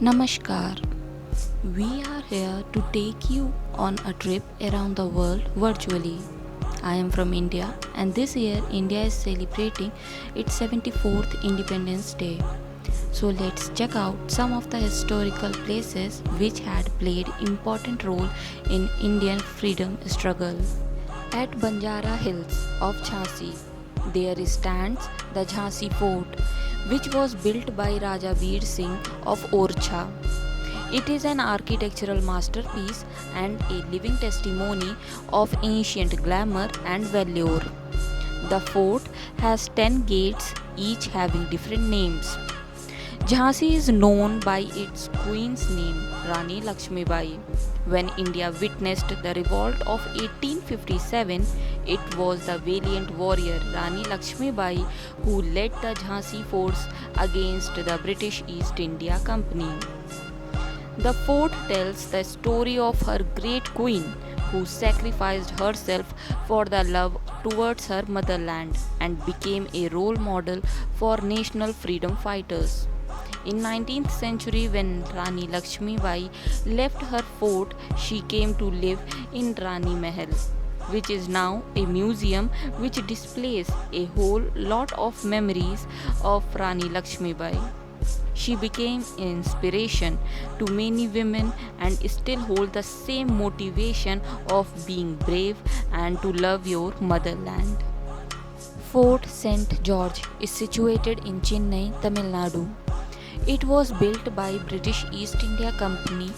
Namaskar. We are here to take you on a trip around the world virtually. I am from India, and this year India is celebrating its 74th Independence Day. So let's check out some of the historical places which had played important role in Indian freedom struggle. At Banjara Hills of Jhansi, there stands the Jhansi Fort, which was built by Raja Veer Singh of Orchha. It is an architectural masterpiece and a living testimony of ancient glamour and valor. The fort has 10 gates, each having different names. Jhansi is known by its queen's name, Rani Lakshmibai. When India witnessed the revolt of 1857, it was the valiant warrior Rani Lakshmibai who led the Jhansi force against the British East India Company. The fort tells the story of her great queen who sacrificed herself for the love towards her motherland and became a role model for national freedom fighters. In 19th century when Rani Lakshmi Bai left her fort, she came to live in Rani Mahal, which is now a museum which displays a whole lot of memories of Rani Lakshmi Bai. She became an inspiration to many women and still hold the same motivation of being brave and to love your motherland. Fort St. George is situated in Chennai, Tamil Nadu. It was built by British East India Company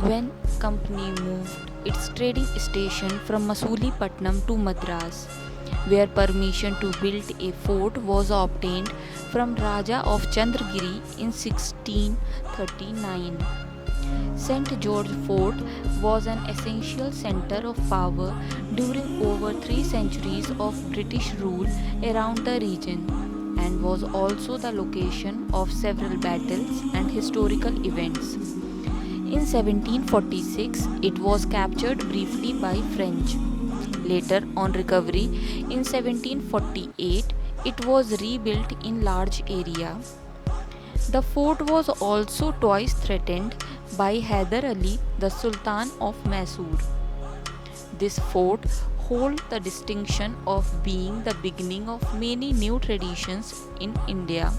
when company moved its trading station from Masulipattnam to Madras, where permission to build a fort was obtained from Raja of Chandragiri in 1639. St. George Fort was an essential center of power during over 3 centuries of British rule around the region and was also the location of several battles and historical events. In 1746, it was captured briefly by French. Later, on recovery, in 1748, it was rebuilt in large area. The fort was also twice threatened by Hyder Ali, the Sultan of Mysore. This fort holds the distinction of being the beginning of many new traditions in India.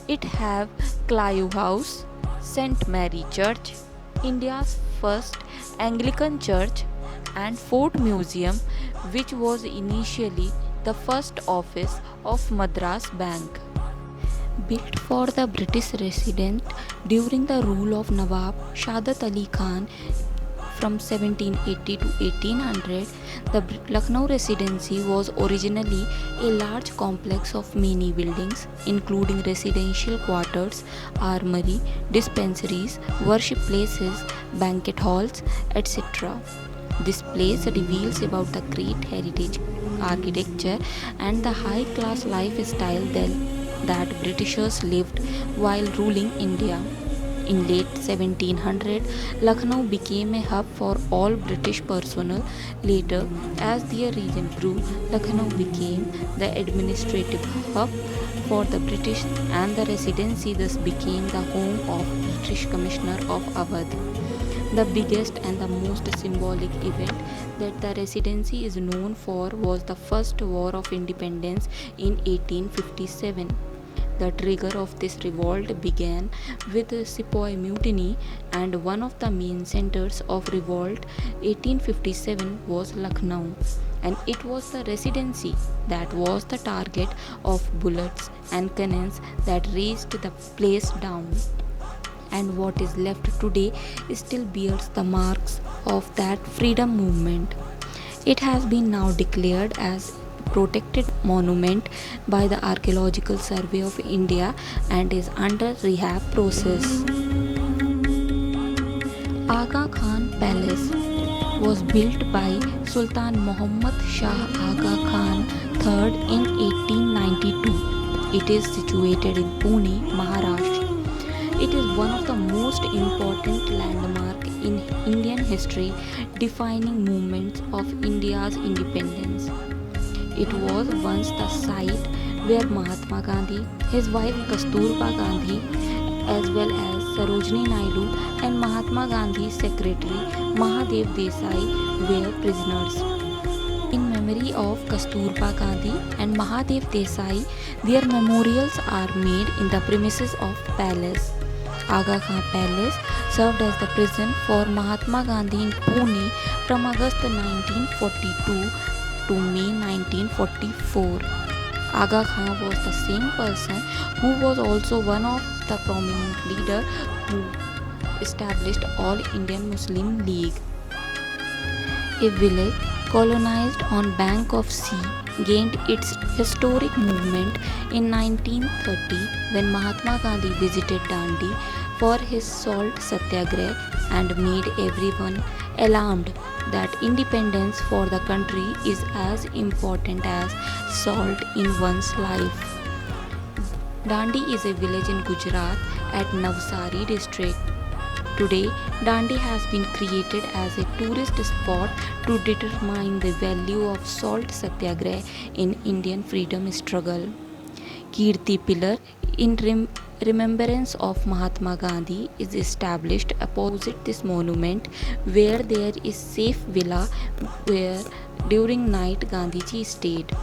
It have Clive House, St. Mary Church, India's first Anglican church, and Fort Museum, which was initially the first office of Madras Bank. Built for the British resident during the rule of Nawab Shadat Ali Khan from 1780 to 1800, the Lucknow Residency was originally a large complex of many buildings, including residential quarters, armory, dispensaries, worship places, banquet halls, etc. This place reveals about the great heritage architecture and the high class lifestyle that Britishers lived while ruling India. In late 1700, Lucknow became a hub for all British personnel. Later, as their region grew, Lucknow became the administrative hub for the British and the residency thus became the home of British Commissioner of Awadh. The biggest and the most symbolic event that the residency is known for was the First War of Independence in 1857. The trigger of this revolt began with the Sepoy Mutiny, and one of the main centers of revolt 1857 was Lucknow, and it was the residency that was the target of bullets and cannons that razed the place down. And what is left today still bears the marks of that freedom movement. It has been now declared as protected monument by the Archaeological Survey of India and is under rehab process. Aga Khan Palace was built by Sultan Muhammad Shah Aga Khan III in 1892. It is situated in Pune, Maharashtra. It is one of the most important landmarks in Indian history, defining moments of India's independence. It was once the site where Mahatma Gandhi, his wife Kasturba Gandhi, as well as Sarojini Naidu and Mahatma Gandhi's secretary Mahadev Desai were prisoners. In memory of Kasturba Gandhi and Mahadev Desai, their memorials are made in the premises of Palace. Aga Khan Palace served as the prison for Mahatma Gandhi in Pune from August 1942 to May 1944. Aga Khan was the same person who was also one of the prominent leaders who established All Indian Muslim League. A village colonized on bank of sea gained its historic movement in 1930 when Mahatma Gandhi visited Dandi for his salt satyagrah and made everyone alarmed that independence for the country is as important as salt in one's life. Dandi is a village in Gujarat at Navsari district. Today, Dandi has been created as a tourist spot to determine the value of salt satyagrah in Indian freedom struggle. Kirti Pillar in remembrance of Mahatma Gandhi is established opposite this monument where there is safe villa where during night Gandhiji stayed.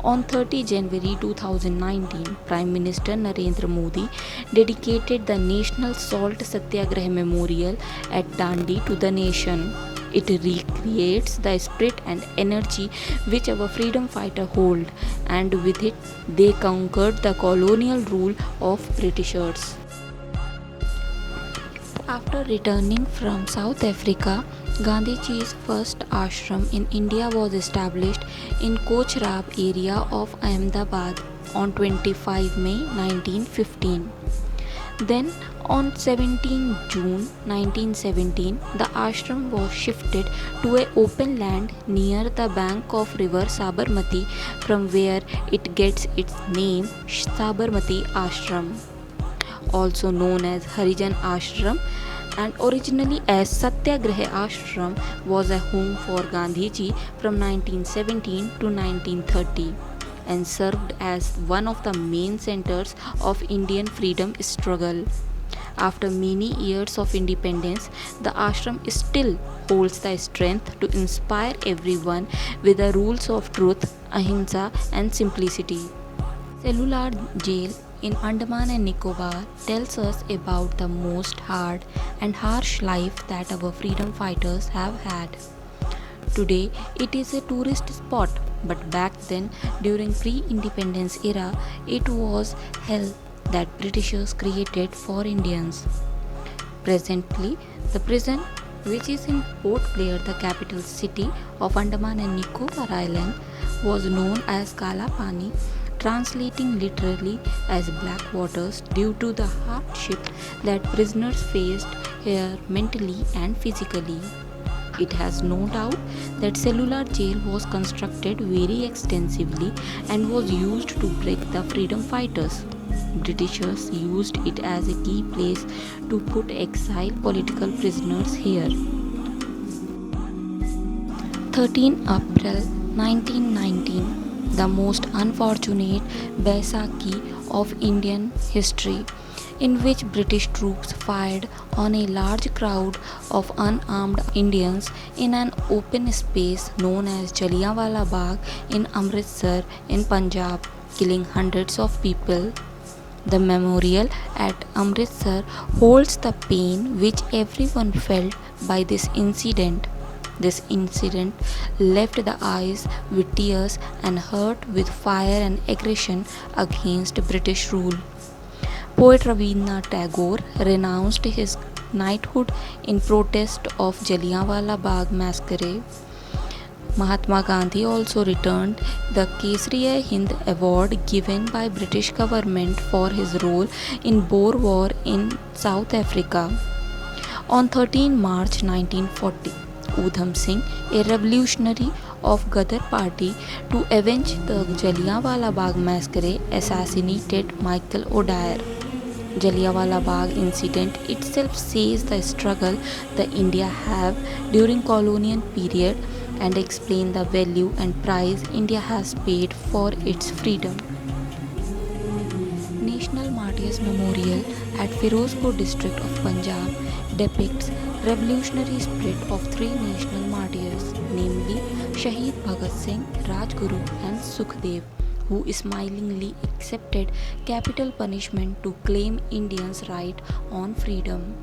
On 30 January 2019, Prime Minister Narendra Modi dedicated the National Salt Satyagrah Memorial at Dandi to the nation. It recreates the spirit and energy which our freedom fighters hold, and with it they conquered the colonial rule of Britishers. After returning from South Africa, Gandhiji's first ashram in India was established in Kochrab area of Ahmedabad on 25 May 1915. Then on 17 June 1917, the ashram was shifted to an open land near the bank of river Sabarmati, from where it gets its name Sabarmati Ashram, also known as Harijan Ashram, and originally as Satyagraha Ashram, was a home for Gandhiji from 1917 to 1930 and served as one of the main centers of Indian freedom struggle. After many years of independence, the ashram still holds the strength to inspire everyone with the rules of truth, ahimsa, and simplicity. Cellular jail in Andaman and Nicobar tells us about the most hard and harsh life that our freedom fighters have had. Today, it is a tourist spot, but back then, during pre-independence era, it was hell that Britishers created for Indians. Presently, the prison, which is in Port Blair, the capital city of Andaman and Nicobar Island, was known as Kala Pani, translating literally as black waters due to the hardship that prisoners faced here mentally and physically. It has no doubt that cellular jail was constructed very extensively and was used to break the freedom fighters. Britishers used it as a key place to put exiled political prisoners here. 13 April 1919, the most unfortunate Baisakhi of Indian history, in which British troops fired on a large crowd of unarmed Indians in an open space known as Jallianwala Bagh in Amritsar in Punjab, killing hundreds of people. The memorial at Amritsar holds the pain which everyone felt by this incident. This incident left the eyes with tears and hurt with fire and aggression against British rule. Poet Rabindranath Tagore renounced his knighthood in protest of Jallianwala Bagh massacre. Mahatma Gandhi also returned the Kesari-e-Hind Award given by British government for his role in Boer War in South Africa. On 13 March 1940, Udham Singh, a revolutionary of Ghadar party, to avenge the Jallianwala Bagh massacre, assassinated Michael O'Dwyer. Jallianwala Bagh incident itself says the struggle the India have during colonial period and explain the value and price India has paid for its freedom. National Martyrs Memorial at Firozpur district of Punjab depicts revolutionary spirit of three national martyrs, namely Shaheed Bhagat Singh, Rajguru and Sukhdev, who smilingly accepted capital punishment to claim Indians' right on freedom.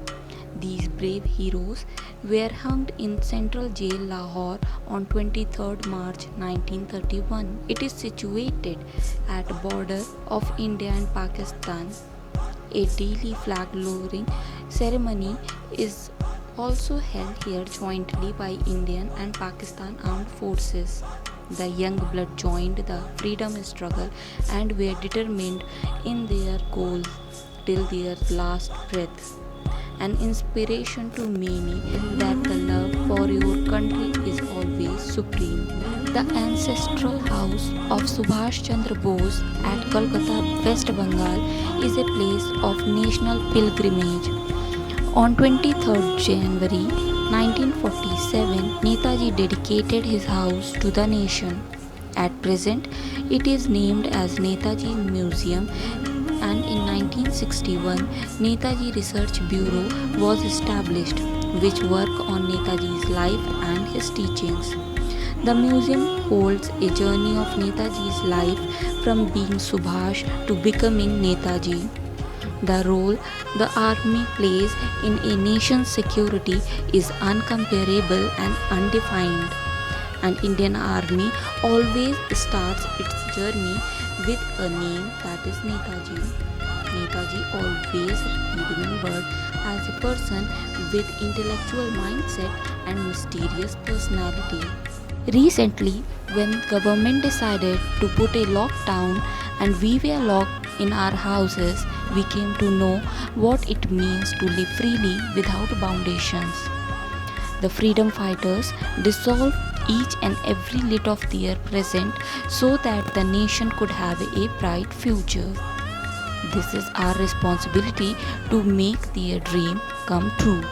These brave heroes were hanged in Central Jail Lahore on 23rd March 1931. It is situated at the border of India and Pakistan. A daily flag lowering ceremony is also held here jointly by Indian and Pakistan armed forces. The young blood joined the freedom struggle and were determined in their goal till their last breath. An inspiration to many that the love for your country is always supreme. The ancestral house of Subhash Chandra Bose at Kolkata, West Bengal is a place of national pilgrimage. On 23rd January 1947, Netaji dedicated his house to the nation. At present, it is named as Netaji Museum, and in 1961 Netaji Research Bureau was established which work on Netaji's life and his teachings. The museum holds a journey of Netaji's life from being Subhash to becoming Netaji. The role the army plays in a nation's security is uncomparable and undefined. An Indian army always starts its journey with a name that is Netaji. Netaji always remembered as a person with intellectual mindset and mysterious personality. Recently, when government decided to put a lockdown and we were locked in our houses, we came to know what it means to live freely without foundations. The freedom fighters dissolved each and every lit of their present so that the nation could have a bright future. This is our responsibility to make their dream come true.